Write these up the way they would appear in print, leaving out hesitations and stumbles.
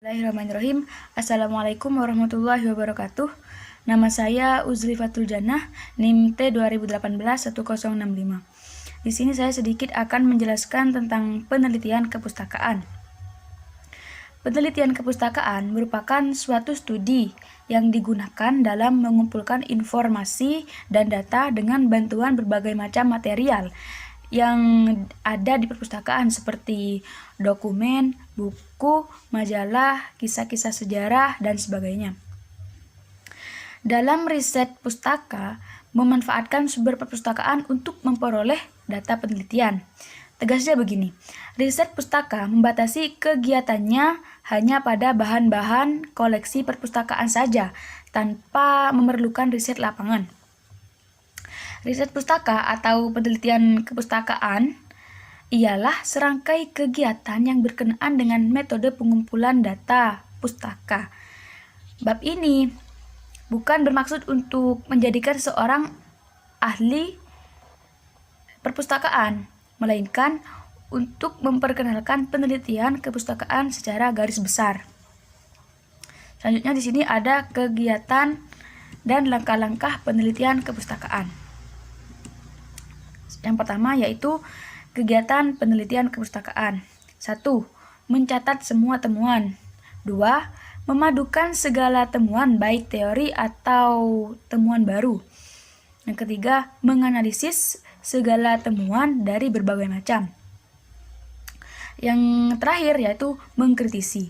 Bismillahirrahmanirrahim. Assalamualaikum warahmatullahi wabarakatuh. Nama saya Uzlifatul Jannah, NIM T 2018-1065. Di sini saya sedikit akan menjelaskan tentang penelitian kepustakaan. Penelitian kepustakaan merupakan suatu studi yang digunakan dalam mengumpulkan informasi dan data dengan bantuan berbagai macam material yang ada di perpustakaan seperti dokumen, buku, majalah, kisah-kisah sejarah, dan sebagainya. Dalam riset pustaka, memanfaatkan sumber perpustakaan untuk memperoleh data penelitian. Tegasnya begini, riset pustaka membatasi kegiatannya hanya pada bahan-bahan koleksi perpustakaan saja, tanpa memerlukan riset lapangan. Riset pustaka atau penelitian kepustakaan ialah serangkai kegiatan yang berkenaan dengan metode pengumpulan data pustaka. Bab ini bukan bermaksud untuk menjadikan seorang ahli perpustakaan, melainkan untuk memperkenalkan penelitian kepustakaan secara garis besar. Selanjutnya di sini ada kegiatan dan langkah-langkah penelitian kepustakaan. Yang pertama yaitu kegiatan penelitian kepustakaan. 1. Mencatat semua temuan. 2. Memadukan segala temuan baik teori atau temuan baru. Yang ketiga, menganalisis segala temuan dari berbagai macam. Yang terakhir yaitu mengkritisi.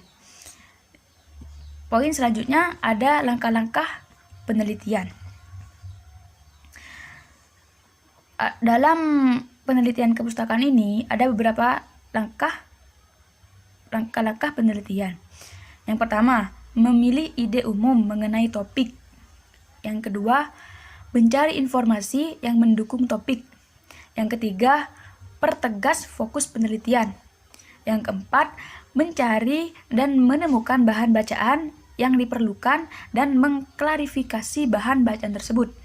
Poin selanjutnya ada langkah-langkah penelitian. Dalam penelitian kepustakaan ini ada beberapa langkah-langkah penelitian. Yang pertama, memilih ide umum mengenai topik. Yang kedua, mencari informasi yang mendukung topik. Yang ketiga, pertegas fokus penelitian. Yang keempat, mencari dan menemukan bahan bacaan yang diperlukan dan mengklarifikasi bahan bacaan tersebut.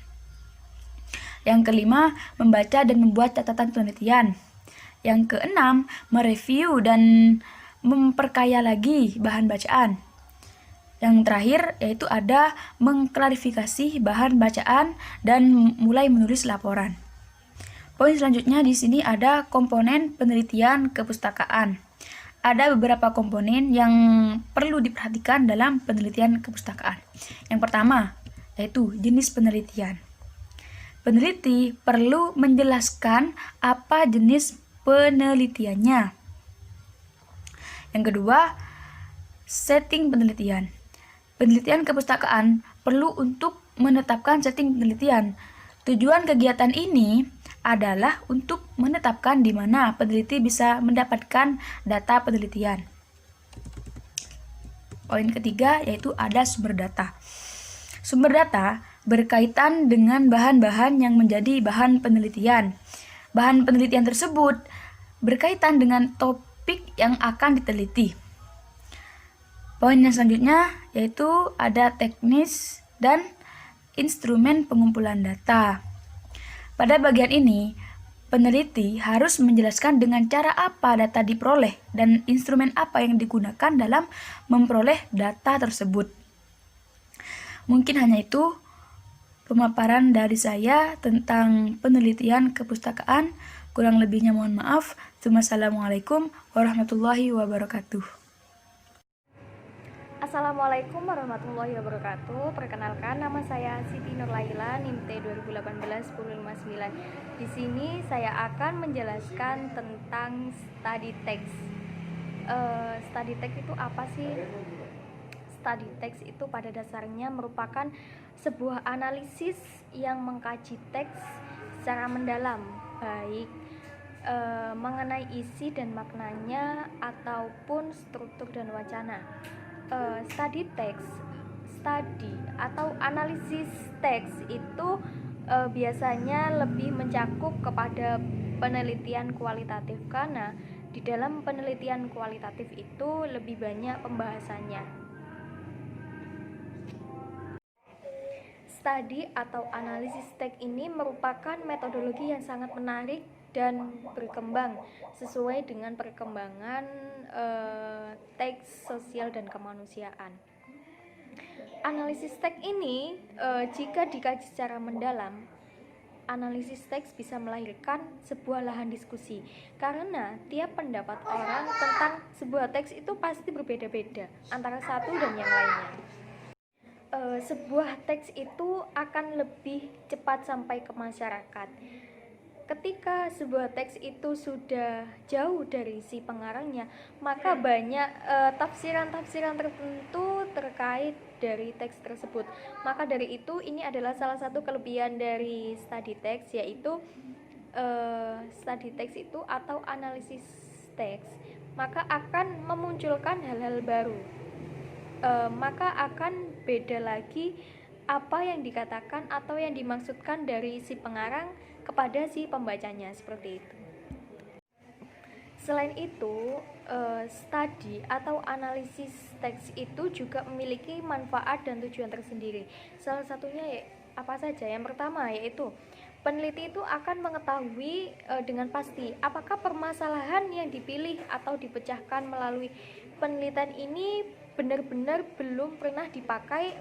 Yang kelima, membaca dan membuat catatan penelitian. Yang keenam, mereview dan memperkaya lagi bahan bacaan. Yang terakhir yaitu ada mengklarifikasi bahan bacaan dan mulai menulis laporan. Poin selanjutnya di sini ada komponen penelitian kepustakaan. Ada beberapa komponen yang perlu diperhatikan dalam penelitian kepustakaan. Yang pertama yaitu jenis penelitian. Peneliti perlu menjelaskan apa jenis penelitiannya. Yang kedua, setting penelitian. Penelitian kepustakaan perlu untuk menetapkan setting penelitian. Tujuan kegiatan ini adalah untuk menetapkan di mana peneliti bisa mendapatkan data penelitian. Poin ketiga yaitu ada sumber data. Sumber data berkaitan dengan bahan-bahan yang menjadi bahan penelitian. Bahan penelitian tersebut berkaitan dengan topik yang akan diteliti. Poin yang selanjutnya yaitu ada teknis dan instrumen pengumpulan data. Pada bagian ini, peneliti harus menjelaskan dengan cara apa data diperoleh dan instrumen apa yang digunakan dalam memperoleh data tersebut. Mungkin hanya itu pemaparan dari saya tentang penelitian kepustakaan. Kurang lebihnya mohon maaf. Wassalamualaikum warahmatullahi wabarakatuh. Assalamualaikum warahmatullahi wabarakatuh. Perkenalkan, nama saya Siti Nurlaila, NIM T 2018-1059. Di sini saya akan menjelaskan tentang study text. Study text itu apa sih? Study text itu pada dasarnya merupakan sebuah analisis yang mengkaji teks secara mendalam, baik mengenai isi dan maknanya ataupun struktur dan wacana. Study text, study atau analisis teks itu biasanya lebih mencakup kepada penelitian kualitatif, karena di dalam penelitian kualitatif itu lebih banyak pembahasannya. Studi atau analisis teks ini merupakan metodologi yang sangat menarik dan berkembang sesuai dengan perkembangan teks sosial dan kemanusiaan. Analisis teks ini jika dikaji secara mendalam, analisis teks bisa melahirkan sebuah lahan diskusi, karena tiap pendapat orang tentang sebuah teks itu pasti berbeda-beda antara satu dan yang lainnya. Sebuah teks itu akan lebih cepat sampai ke masyarakat ketika sebuah teks itu sudah jauh dari si pengarangnya, maka banyak tafsiran-tafsiran tertentu terkait dari teks tersebut. Maka dari itu ini adalah salah satu kelebihan dari study text, yaitu study text itu atau analisis teks, maka akan memunculkan hal-hal baru. Maka akan beda lagi apa yang dikatakan atau yang dimaksudkan dari si pengarang kepada si pembacanya, seperti itu. Selain itu, studi atau analisis teks itu juga memiliki manfaat dan tujuan tersendiri. Salah satunya apa saja? Yang pertama yaitu peneliti itu akan mengetahui dengan pasti apakah permasalahan yang dipilih atau dipecahkan melalui penelitian ini benar-benar belum pernah dipakai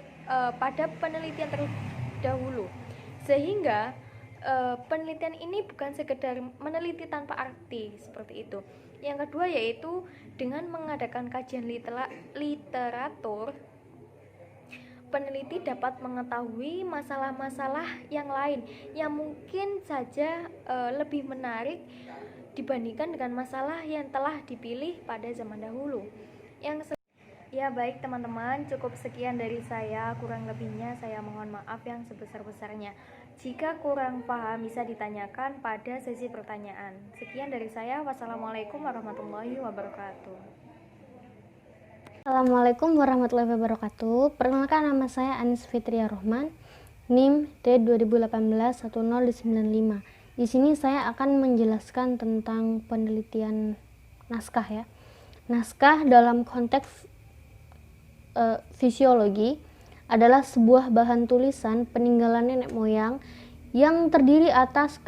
pada penelitian terdahulu, sehingga penelitian ini bukan sekedar meneliti tanpa arti, seperti itu. Yang kedua yaitu dengan mengadakan kajian literatur, peneliti dapat mengetahui masalah-masalah yang lain yang mungkin saja lebih menarik dibandingkan dengan masalah yang telah dipilih pada zaman dahulu. Ya baik teman-teman, cukup sekian dari saya, kurang lebihnya saya mohon maaf yang sebesar-besarnya. Jika kurang paham bisa ditanyakan pada sesi pertanyaan. Sekian dari saya, wassalamualaikum warahmatullahi wabarakatuh. Assalamualaikum warahmatullahi wabarakatuh. Perkenalkan, nama saya Anis Fitria Rohman, NIM T 2018-1095. Di sini saya akan menjelaskan tentang penelitian naskah ya. Naskah dalam konteks fisiologi adalah sebuah bahan tulisan peninggalan nenek moyang yang terdiri atas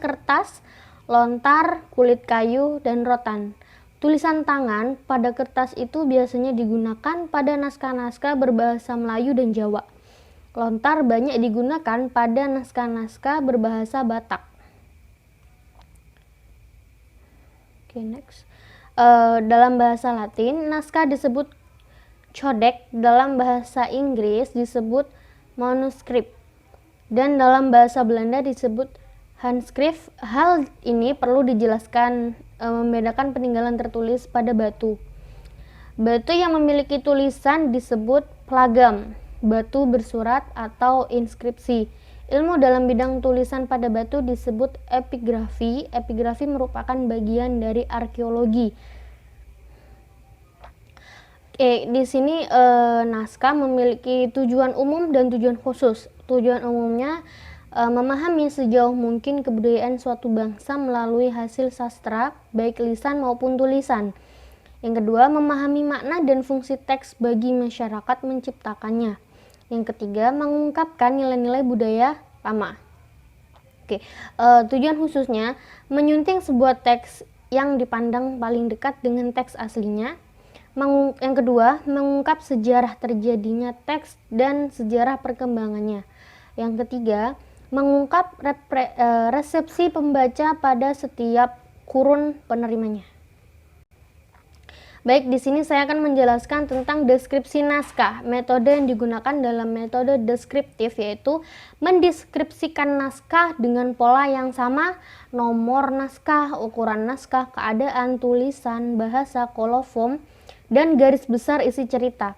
kertas, lontar, kulit kayu, dan rotan. Tulisan tangan pada kertas itu biasanya digunakan pada naskah-naskah berbahasa Melayu dan Jawa. Lontar banyak digunakan pada naskah-naskah berbahasa Batak. Oke, next. Dalam bahasa Latin, naskah disebut codex, dalam bahasa Inggris disebut manuskrip, dan dalam bahasa Belanda disebut handschrift. Hal ini perlu dijelaskan membedakan peninggalan tertulis pada batu. Batu yang memiliki tulisan disebut plagam, batu bersurat atau inskripsi. Ilmu dalam bidang tulisan pada batu disebut epigrafi. Epigrafi merupakan bagian dari arkeologi. Di sini naskah memiliki tujuan umum dan tujuan khusus. Tujuan umumnya memahami sejauh mungkin kebudayaan suatu bangsa melalui hasil sastra, baik lisan maupun tulisan. Yang kedua, memahami makna dan fungsi teks bagi masyarakat menciptakannya. Yang ketiga, mengungkapkan nilai-nilai budaya lama. Tujuan khususnya menyunting sebuah teks yang dipandang paling dekat dengan teks aslinya. Yang kedua, mengungkap sejarah terjadinya teks dan sejarah perkembangannya. Yang ketiga, mengungkap resepsi pembaca pada setiap kurun penerimanya. Baik, di sini saya akan menjelaskan tentang deskripsi naskah. Metode yang digunakan dalam metode deskriptif yaitu mendeskripsikan naskah dengan pola yang sama, nomor naskah, ukuran naskah, keadaan, tulisan, bahasa, kolofon, dan garis besar isi cerita.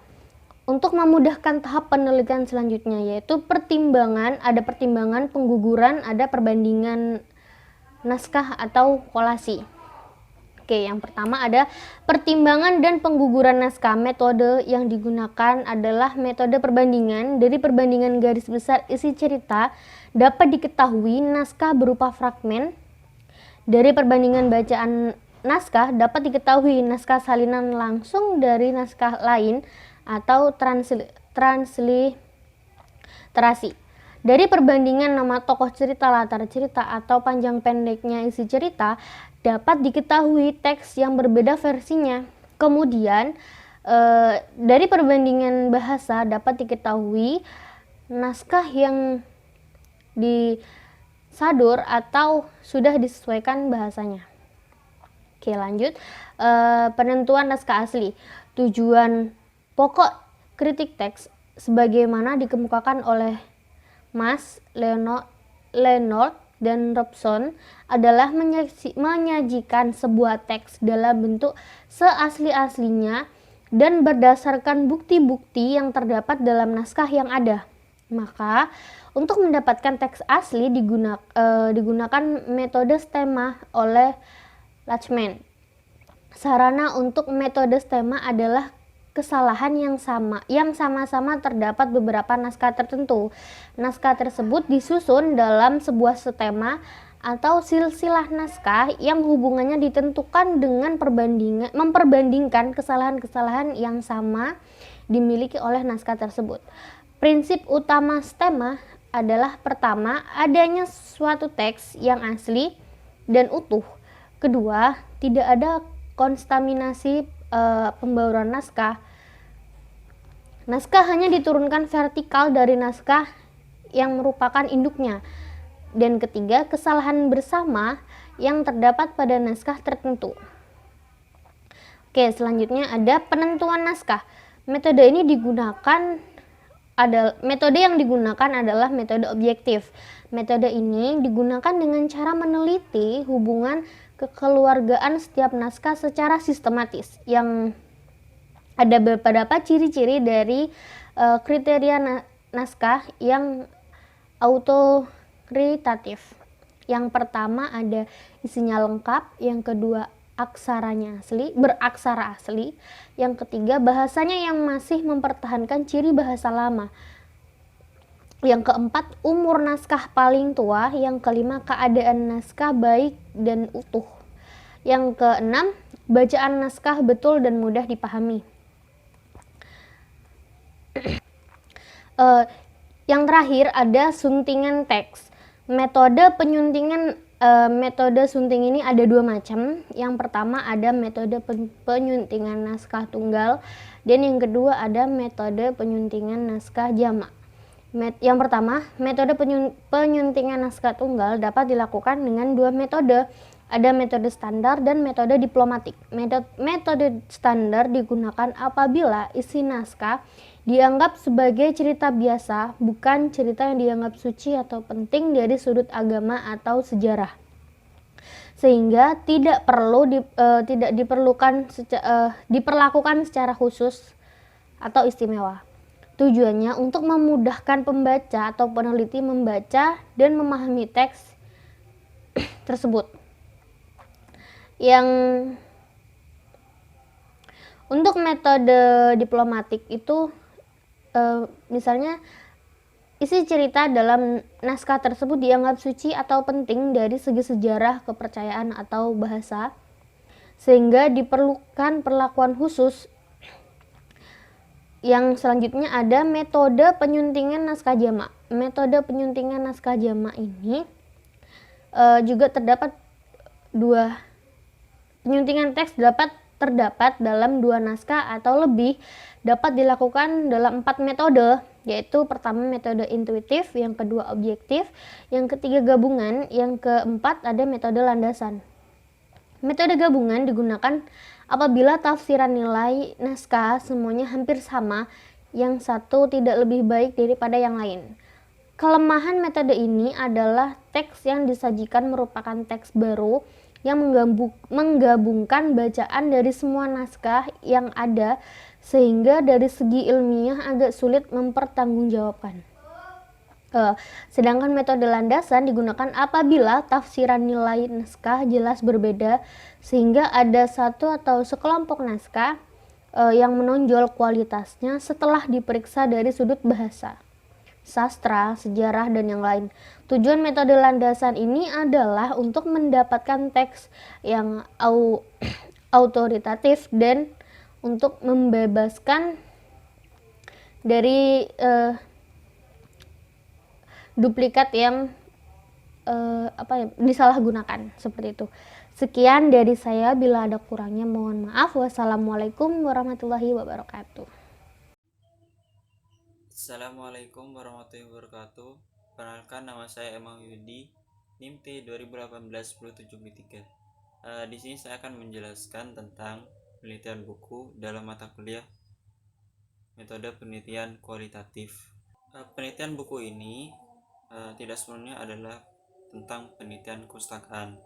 Untuk memudahkan tahap penelitian selanjutnya yaitu ada pertimbangan pengguguran, ada perbandingan naskah atau kolasi. Yang pertama ada pertimbangan dan pengguguran naskah. Metode yang digunakan adalah metode perbandingan. Dari perbandingan garis besar isi cerita dapat diketahui naskah berupa fragmen. Dari perbandingan bacaan naskah dapat diketahui naskah salinan langsung dari naskah lain atau transliterasi. Dari perbandingan nama tokoh cerita, latar cerita, atau panjang pendeknya isi cerita, dapat diketahui teks yang berbeda versinya. Kemudian, dari perbandingan bahasa dapat diketahui naskah yang disadur atau sudah disesuaikan bahasanya. Oke, lanjut. Penentuan naskah asli. Tujuan pokok kritik teks sebagaimana dikemukakan oleh Mas Leonard dan Robson adalah menyajikan sebuah teks dalam bentuk seasli-aslinya dan berdasarkan bukti-bukti yang terdapat dalam naskah yang ada. Maka, untuk mendapatkan teks asli digunakan metode stemma oleh Lachman. Sarana untuk metode stemma adalah kesalahan yang sama-sama terdapat beberapa naskah tertentu. Naskah tersebut disusun dalam sebuah stema atau silsilah naskah yang hubungannya ditentukan dengan memperbandingkan kesalahan-kesalahan yang sama dimiliki oleh naskah tersebut. Prinsip utama stemma adalah pertama, adanya suatu teks yang asli dan utuh. Kedua, tidak ada kontaminasi pembauran naskah. Naskah hanya diturunkan vertikal dari naskah yang merupakan induknya. Dan ketiga, kesalahan bersama yang terdapat pada naskah tertentu. Oke, selanjutnya ada penentuan naskah. Metode yang digunakan adalah metode objektif. Metode ini digunakan dengan cara meneliti hubungan kekeluargaan setiap naskah secara sistematis. Yang ada beberapa ciri-ciri dari kriteria naskah yang autoritatif. Yang pertama ada isinya lengkap, yang kedua beraksara asli, yang ketiga bahasanya yang masih mempertahankan ciri bahasa lama, yang keempat umur naskah paling tua, yang kelima keadaan naskah baik dan utuh, yang keenam bacaan naskah betul dan mudah dipahami. Yang terakhir ada suntingan teks. Metode sunting ini ada dua macam. Yang pertama ada metode penyuntingan naskah tunggal, dan yang kedua ada metode penyuntingan naskah jamak. Yang pertama, metode penyuntingan naskah tunggal dapat dilakukan dengan dua metode. Ada metode standar dan metode diplomatik. Metode standar digunakan apabila isi naskah dianggap sebagai cerita biasa, bukan cerita yang dianggap suci atau penting dari sudut agama atau sejarah, sehingga tidak diperlakukan secara khusus atau istimewa. Tujuannya untuk memudahkan pembaca atau peneliti membaca dan memahami teks tersebut. Yang untuk metode diplomatik itu misalnya isi cerita dalam naskah tersebut dianggap suci atau penting dari segi sejarah, kepercayaan, atau bahasa, sehingga diperlukan perlakuan khusus. Yang selanjutnya ada metode penyuntingan naskah jamak. Metode penyuntingan naskah jamak ini juga terdapat penyuntingan teks terdapat dalam dua naskah atau lebih, dapat dilakukan dalam 4 metode, yaitu pertama metode intuitif, yang kedua objektif, yang ketiga gabungan, yang keempat ada metode landasan. Metode gabungan digunakan apabila tafsiran nilai naskah semuanya hampir sama, yang satu tidak lebih baik daripada yang lain. Kelemahan metode ini adalah teks yang disajikan merupakan teks baru yang menggabungkan bacaan dari semua naskah yang ada, sehingga dari segi ilmiah agak sulit mempertanggungjawabkan. Sedangkan metode landasan digunakan apabila tafsiran nilai naskah jelas berbeda, sehingga ada satu atau sekelompok naskah yang menonjol kualitasnya setelah diperiksa dari sudut bahasa, sastra, sejarah, dan yang lain. Tujuan metode landasan ini adalah untuk mendapatkan teks yang autoritatif dan untuk membebaskan dari duplikat yang disalahgunakan seperti itu. Sekian dari saya, bila ada kurangnya mohon maaf. Wassalamualaikum warahmatullahi wabarakatuh. Assalamualaikum warahmatullahi wabarakatuh. Perkenalkan, nama saya Emang Yudi, NIM T 2018-1073. Di sini saya akan menjelaskan tentang penelitian buku dalam mata kuliah metode penelitian kualitatif. Penelitian buku ini tidak sepenuhnya adalah tentang penelitian kepustakaan,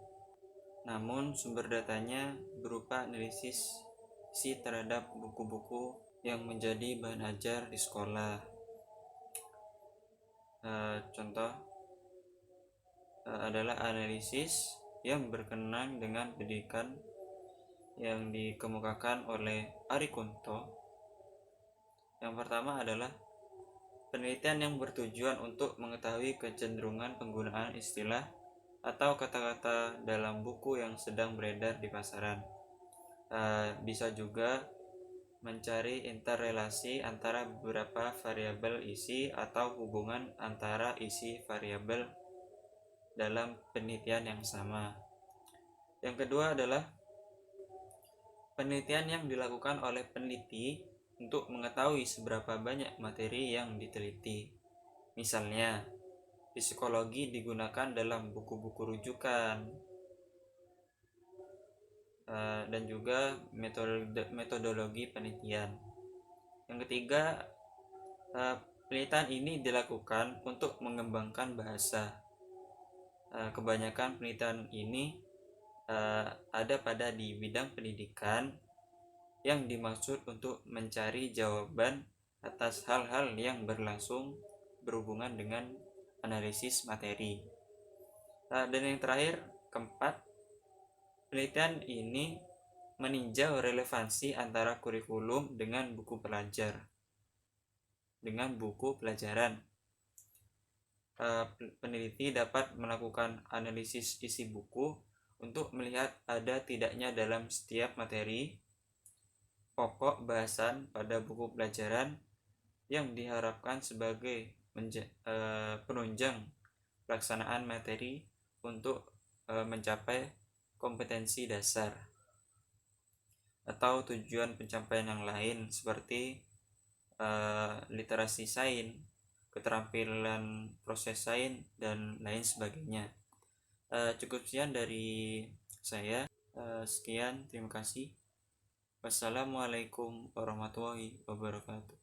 namun sumber datanya berupa analisis isi terhadap buku-buku yang menjadi bahan ajar di sekolah. Contoh adalah analisis yang berkenaan dengan pendidikan yang dikemukakan oleh Ari Kunto. Yang pertama adalah penelitian yang bertujuan untuk mengetahui kecenderungan penggunaan istilah atau kata-kata dalam buku yang sedang beredar di pasaran. Bisa juga mencari interrelasi antara beberapa variabel isi atau hubungan antara isi variabel dalam penelitian yang sama. Yang kedua adalah penelitian yang dilakukan oleh peneliti untuk mengetahui seberapa banyak materi yang diteliti. Misalnya, psikologi digunakan dalam buku-buku rujukan, dan juga metodologi penelitian. Yang ketiga, penelitian ini dilakukan untuk mengembangkan bahasa. Kebanyakan penelitian ini ada pada di bidang pendidikan, yang dimaksud untuk mencari jawaban atas hal-hal yang berhubungan dengan analisis materi. Dan yang terakhir, keempat, penelitian ini meninjau relevansi antara kurikulum dengan buku pelajaran. Peneliti dapat melakukan analisis isi buku untuk melihat ada tidaknya dalam setiap materi pokok bahasan pada buku pelajaran yang diharapkan sebagai penunjang pelaksanaan materi untuk mencapai kompetensi dasar atau tujuan pencapaian yang lain seperti literasi sains, keterampilan proses sains, dan lain sebagainya. Cukup sekian dari saya. Sekian, terima kasih. Wassalamualaikum warahmatullahi wabarakatuh.